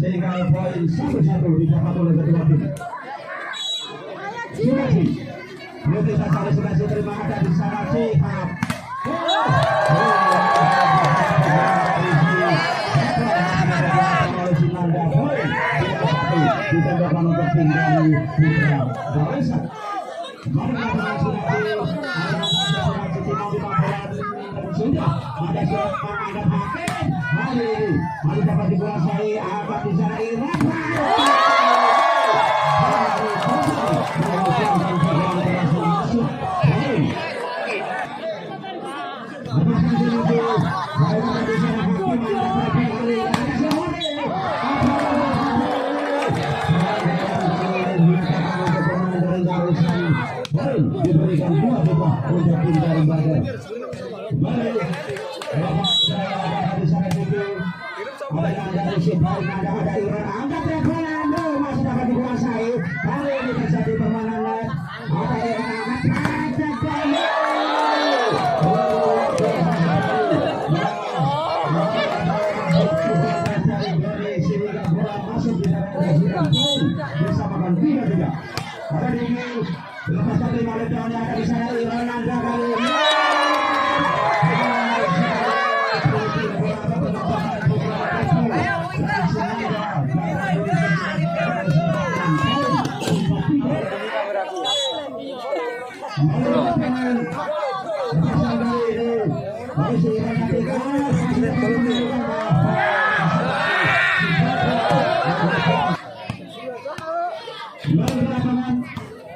sehingga poin 1-1 didapat oleh kedua tim. Sunasi, berarti saja Sunasi terima ada di sana Sihab. Ditembakkan untuk tim dari Putra Barisan. Sudah ada surat menghadap hakim. Mari dapat dikuasai Ahmad di sana Iran. Diberikan 2 buah untuk tim dari Badar. Baik, di sana juga ada Sipal, ada Iran, angkat rekonan, masih dapat dikuasai. Kali ini terjadi permainan, ada Iran angkat bersamakan 3-3. Ada di lepas dari Malaysia yang akan di sana Iran anda kali ini.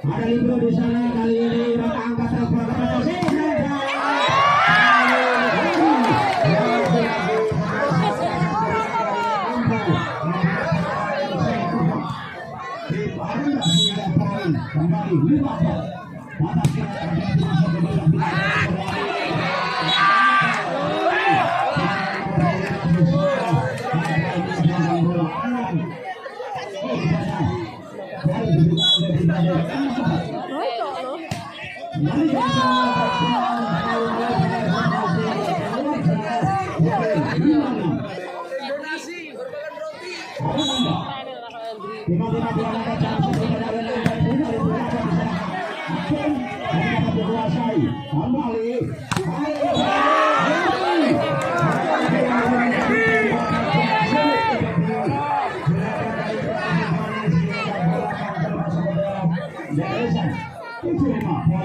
Ada libro di sana kali ini angkat telepon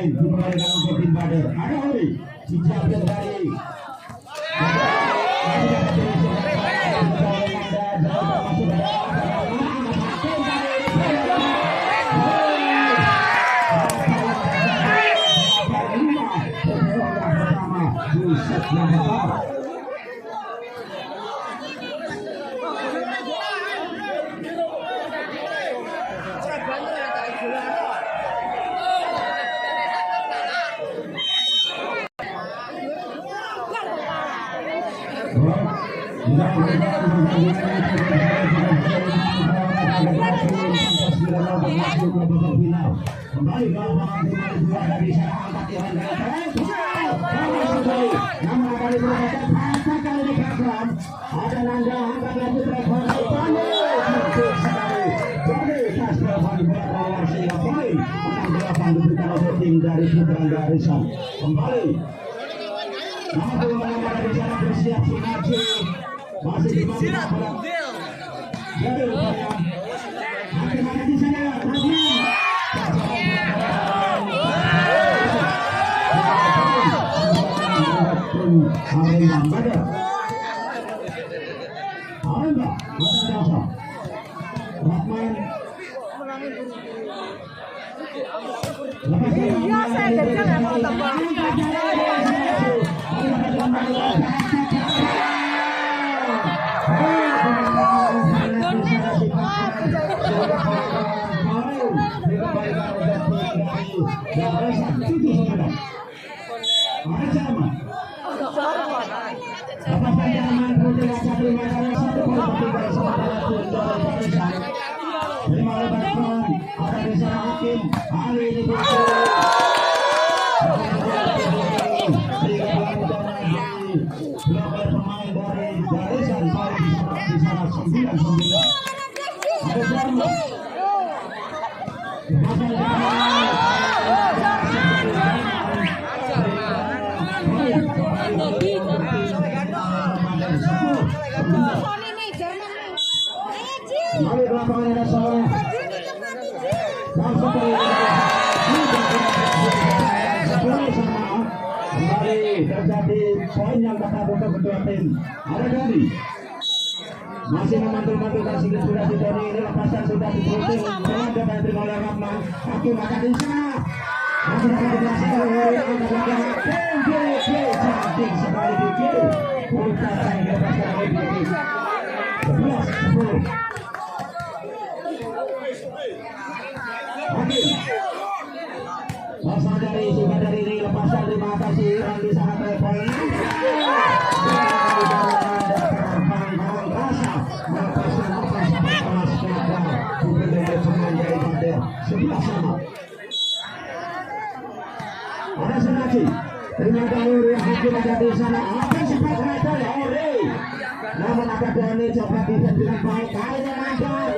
poin diberikan untuk tim Badar. Ada Oli dijabut dari kembali ke lapangan dari sana angkat Iran kali ini program ada Nanda angkat lagi telepon diberikan oleh tim dari Putra Barisan. Kembali nama pemain di sana bersiap Sunarji masih di mana jadi rupanya bagaimana di sana Iya, saya jadi kan mau tambah. Pemain dari Barisan di sana 9-9. Kembali ke lapangan ada soalnya. Langsung kembali terjadi poin yang dapat untuk kedua tim. Ada Doni masih memantul-mantulkan sudah si Doni, ini lepasan sudah diputing dengan dapat diterima oleh Rahman. Hakim akan di sana. Masih dapat dilaksanakan oleh cantik sekali Diki. Putaran dilepaskan oleh Diki. 11-10. Masa dari sudah dari ini lepasan terima kasih Randy sangat telepon. Ada Senaki terima kasih Hakim ada di sana. Apa sempat mereka ya Ori. Namun ada Doni coba defense dengan baik. Kayaknya mantap.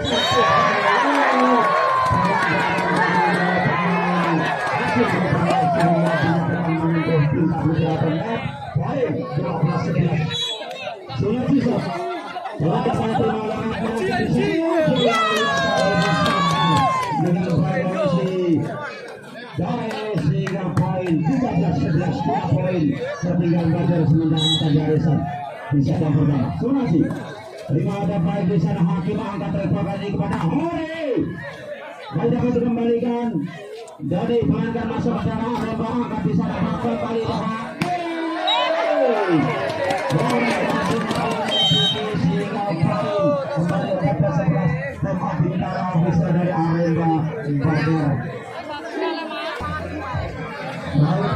Terima ada baik di sana Hakim angkat telepon kali kepada Hore. Baik dapat dikembalikan. Jadi pelanggan masuk ke dalam lomba angkat di sana Hakim kali kembali ke 11 tempat bintara bisa dari Arenda Ibadah. Terima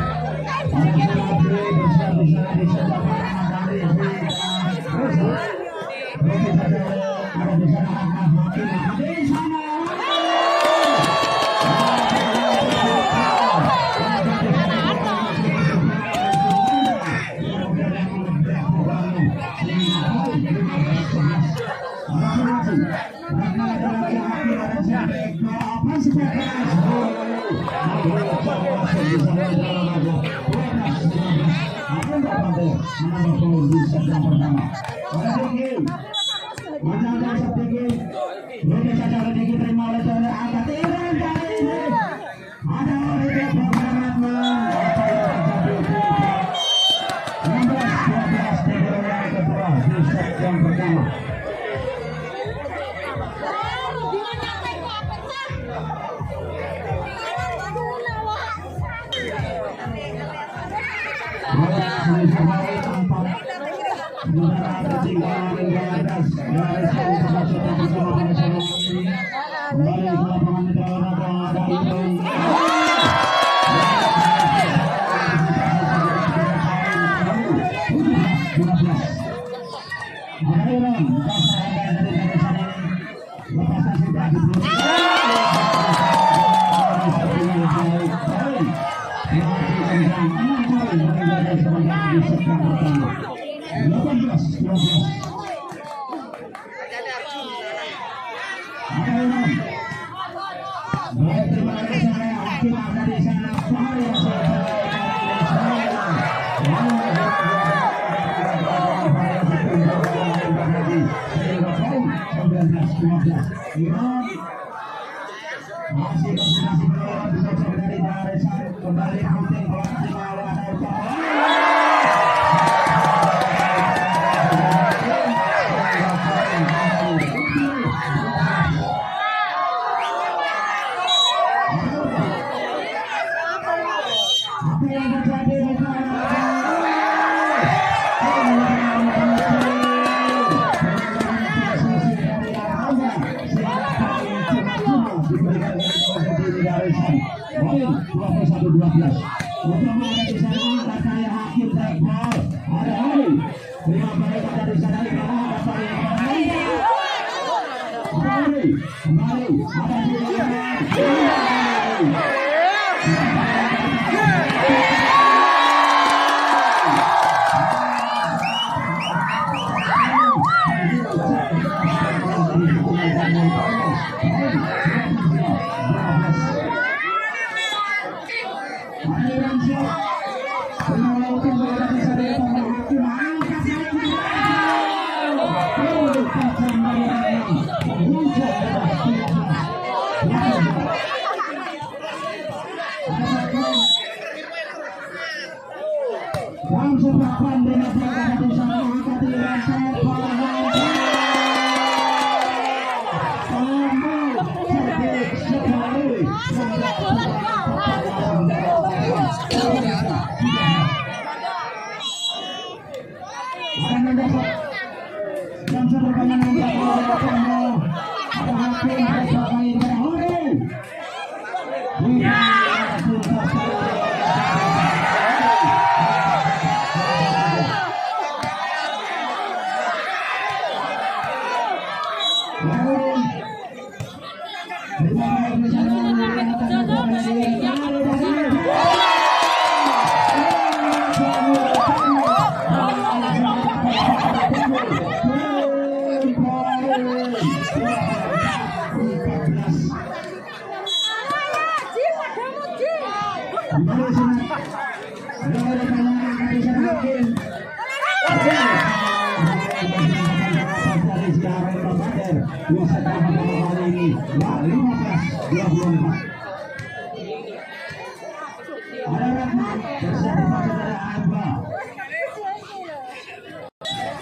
kasih.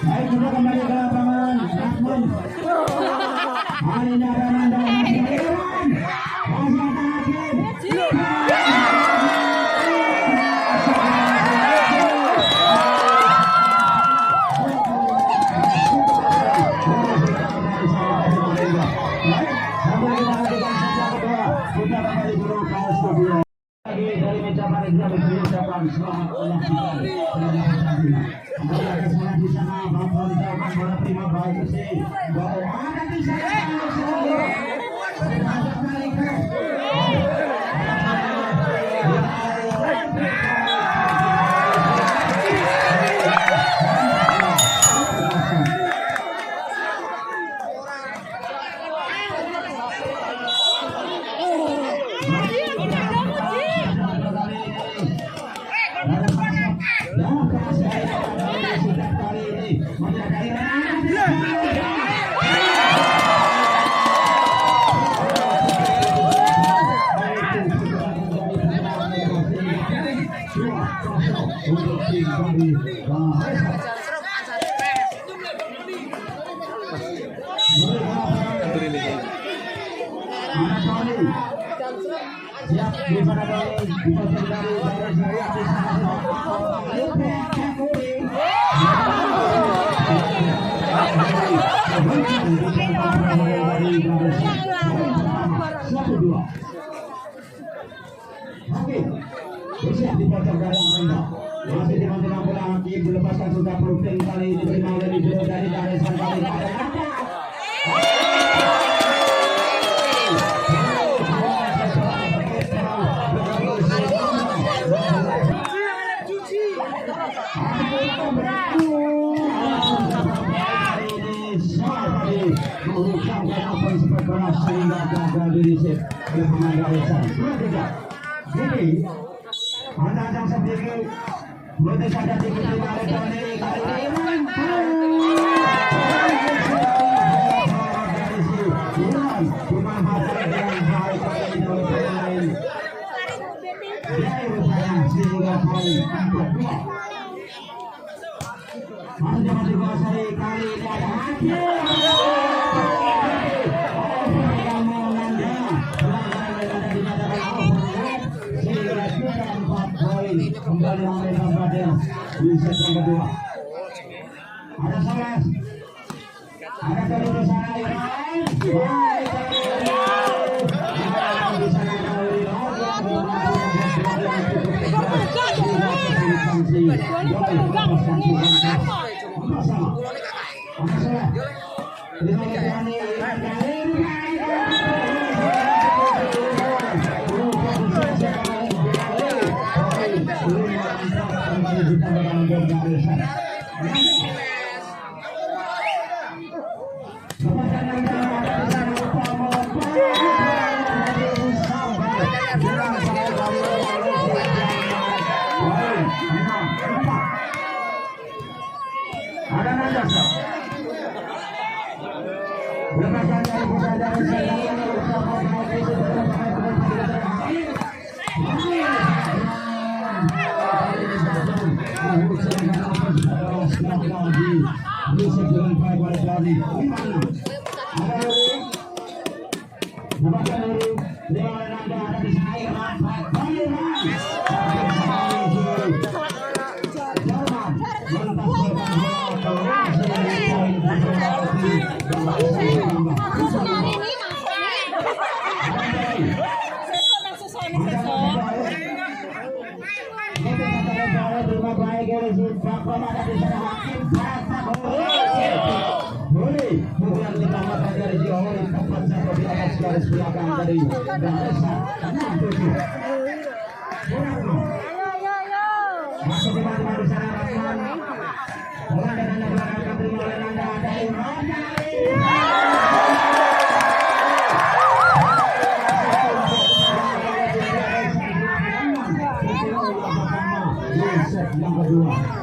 Baik, kita kembali ke lapangan. Hari ini ada siap di pojok gawang Anda. Masih teman-teman bola hakim dilepaskan sudah Brooklyn kali diterima oleh Libero dari Daresan kali Anda yang sedikit boleh saja dikit kali kembali memberikan pada di set yang kedua. Ada Soles, ada dari di sana ada yang kedua.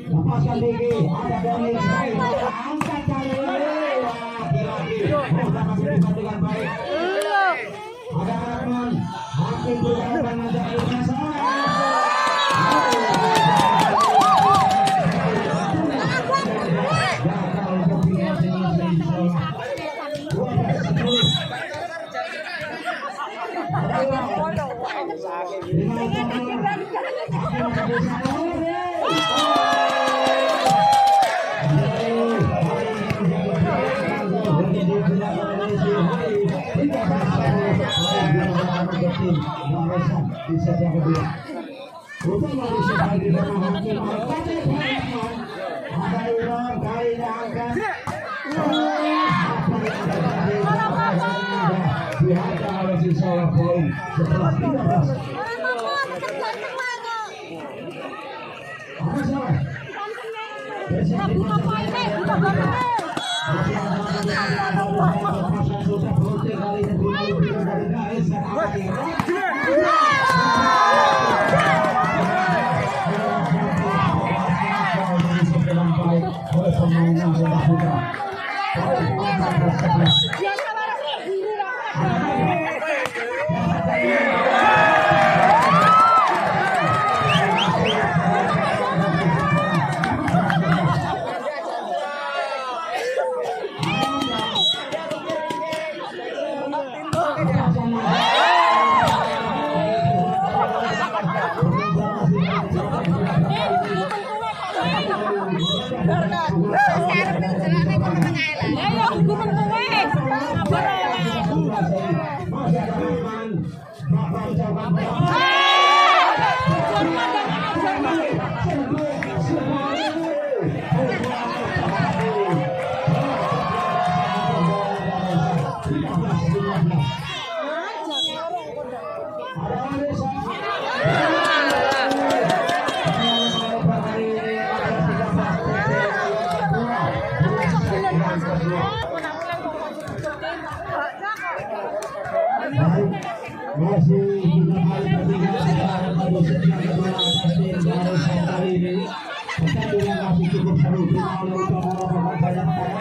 Lepaskan tinggi, ada dari baik, angkat kali laki-laki, dengan baik. Ada harapan, hakim berhadapan dengan bisa yang kedua. Utama disebagi dengan hakim ada ulang kali angkat diharapkan oleh siswa poin setelah 13. Sekarang Masih kita kali pertandingan pada setengah kedua atas tim Garuda kali ini. Pertandingan masih cukup seru final utama babak yang masih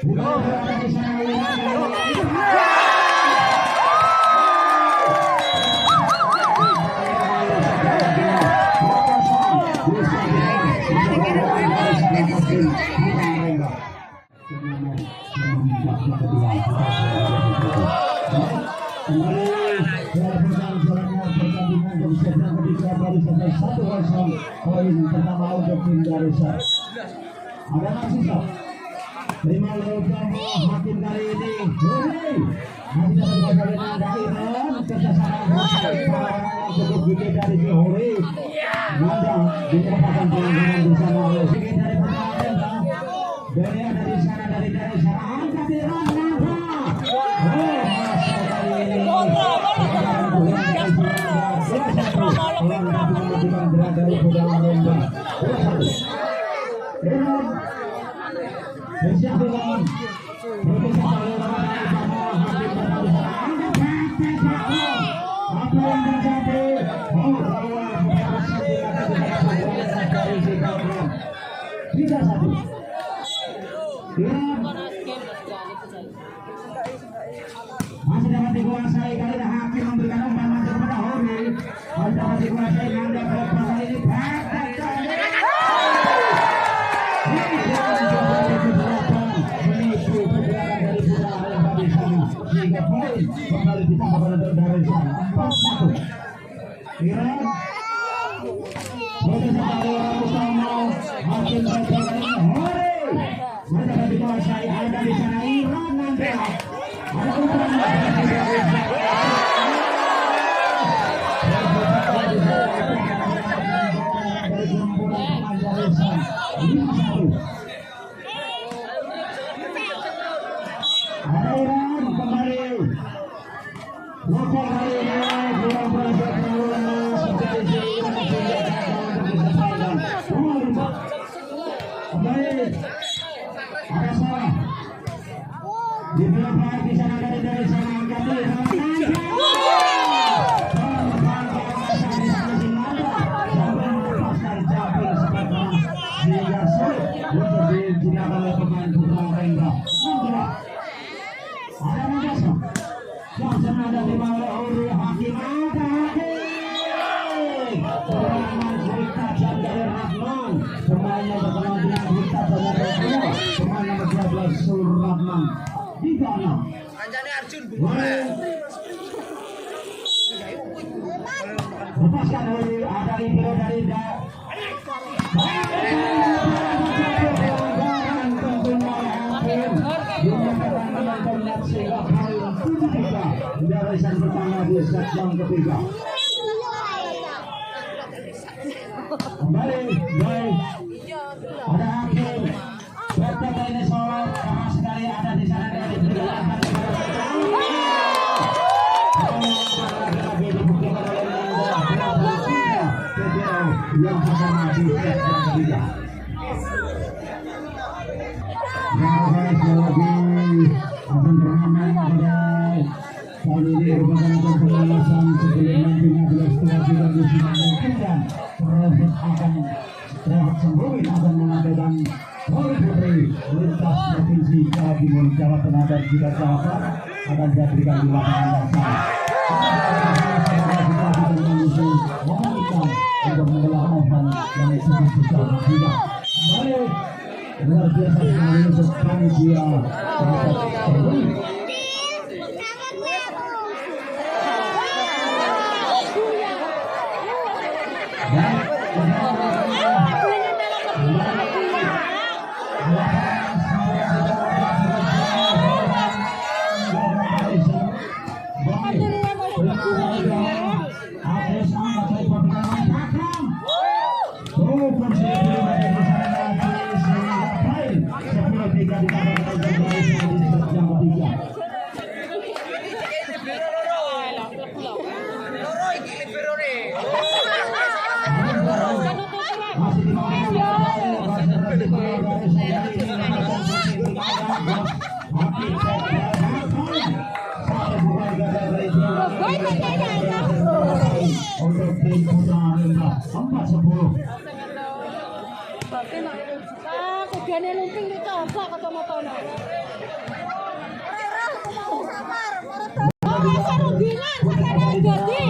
Poin pertama untuk tim Darussan. Ada masih terima logam hakim kali ini. Masih dapat bagaimana dari Iran kerjasama cukup gede dari Johori. Nandang dinyatakan pelanggaran di sana oleh Sigit dari Pertamina. Dari dari sana dari sana angkat Iran Nandang. Masuk kali ini. Berada di dalam lomba. Masih dapat dikuasai kali ini hakim memberikan umpan masuk kepada Hori. Masih dapat dikuasai Nanda pada kali ini. Sehingga poin kembali ditambah pada Darussan 4-1. Iran hakim mereka dikuasai ada di sana Iran Nanda. Di belakang di sana dari sana lepaskan dari ada itu dari Darussan pertama di set yang ketiga. Kembali baik ada hakim Dr. ini Solo sama sekali ada di sana dari belakang. Yang pertama di set yang ketiga. Akan beramal pada kali ini merupakan pemanasan sebelum nantinya bila setelah tidak dimungkinkan Profit Sembuhin akan mengadakan Poli Putri lintas provinsi Jawa Timur, Jawa Tengah dan juga Jawa Barat akan diberikan di lapangan yang sama. Untuk mengelola oven yang sebesar tidak. Baik, luar biasa sekali untuk panitia. Untuk tim putra 4-10. Tegane lumping dicoba kata motono. Ora aku mau sabar, ora serundingan sakjane dadi.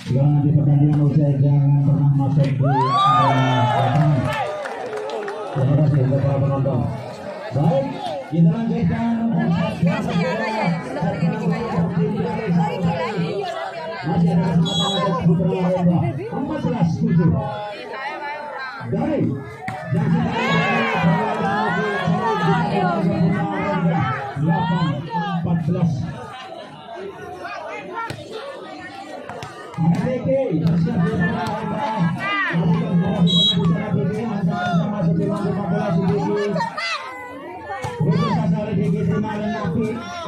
Jangan di pertandingan usai, jangan pernah masuk di lapangan. Terima kasih untuk para penonton. Baik, kita lanjutkan. Masih ada kesempatan untuk putra lomba 14-7. Baik, jangan 8-14.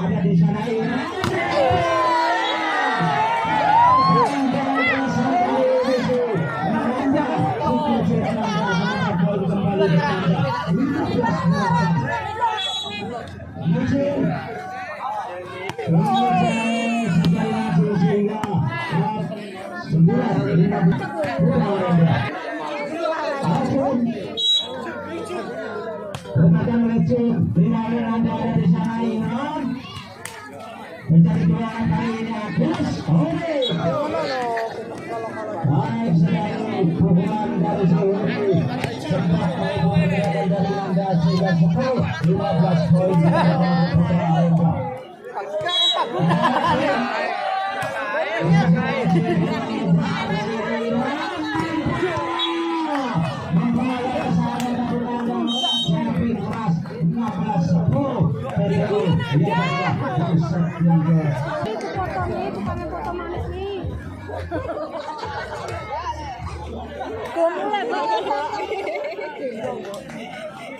Ada di sana ini. Mencari peluang kali ini Agus. Baik sekali pukulan dari Saudi. Sempat dari Nanda sehingga 15 poin.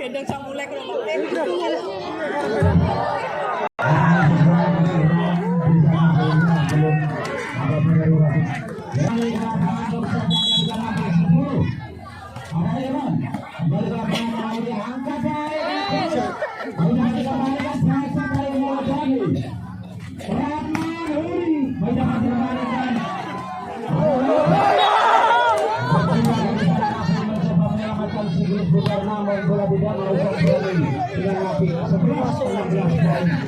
Gendong sambule kalau bola tidak mau dengan 11-16 poin.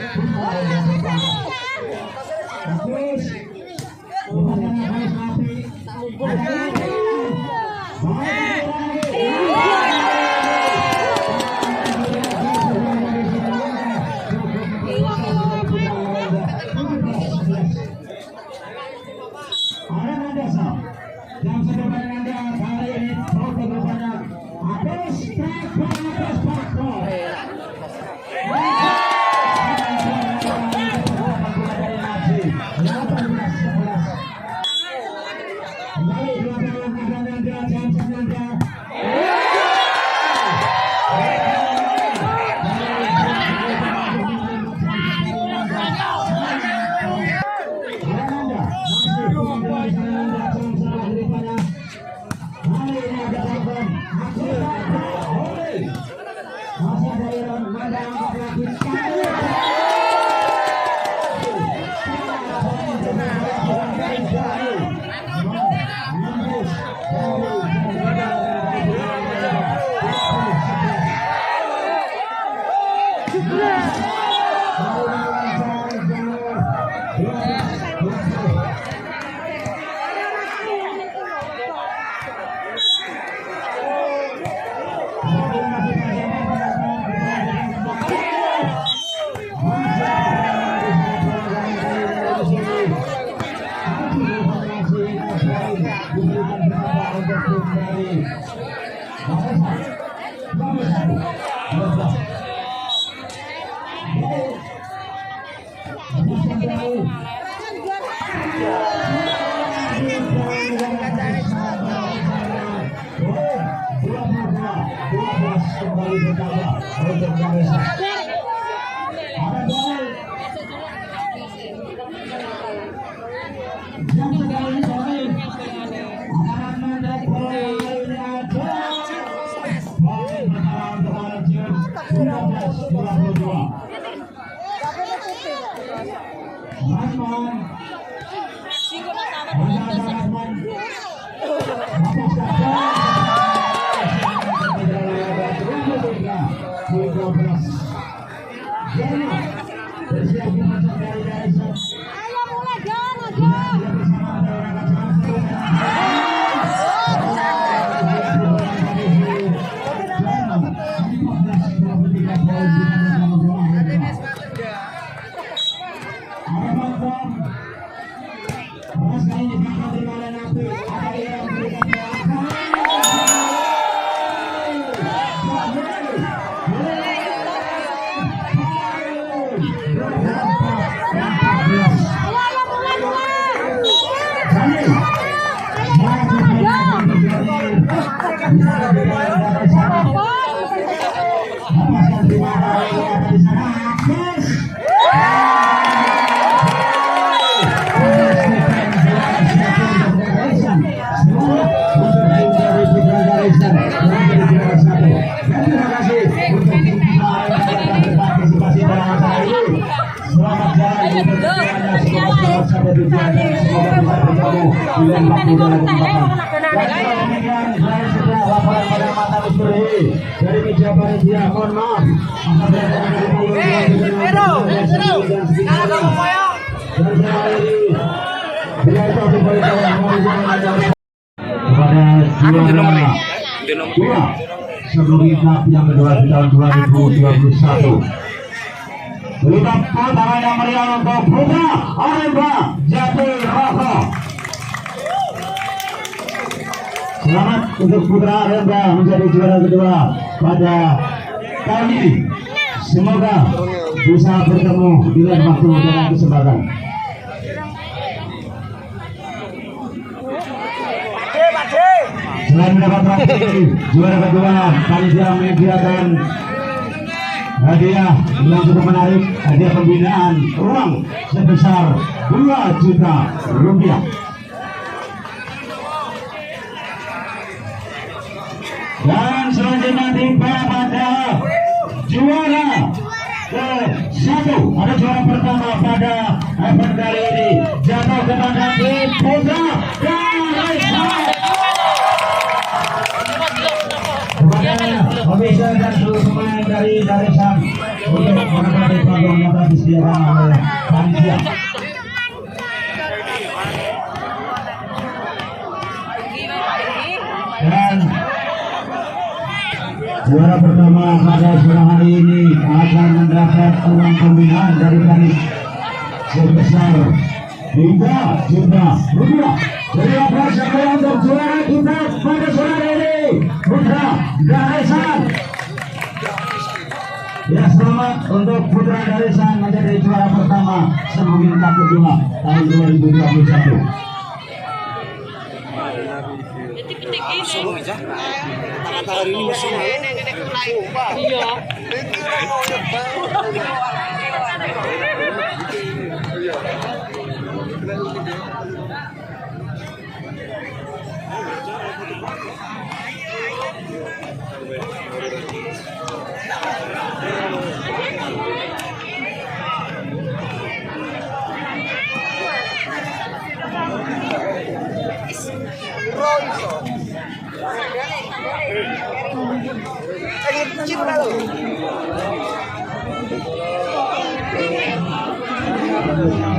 Kembali bertambah untuk Ganesha. Ada gol yang sekali lagi akan mendapat bola lainnya. Baik bertahan kepada tim 12-22. Rahman dari meja panitia, mohon maaf. Sebelum yang kedua di tahun 2021. Lipat tangan yang meriah untuk Putra Aremba Jatirata. Selamat untuk Putra Aremba menjadi juara kedua pada tahun ini. Semoga bisa bertemu di lain waktu dan kesempatan. Selain mendapatkan juara kedua, panitia menyediakan hadiah yang cukup menarik, hadiah pembinaan uang sebesar 2 juta rupiah. Dan selanjutnya tiba pada juara ke-1. Ada juara pertama pada event kali ini jatuh kepada tim Putra Ganesha. Pemirsa dan seluruh pemain dari Ganesha untuk menempati panggung yang telah disediakan oleh panitia. Dan juara pertama pada sore hari ini akan mendapat uang pembinaan dari Ganesha sebesar 3 juta rupiah. Jadi aplaus untuk juara kita pada sore hari ini, Putra Ganesha. Ya, selamat untuk Putra Ganesha menjadi juara pertama Semangin Cup kedua tahun 2021. Hari ini musim iya. Terima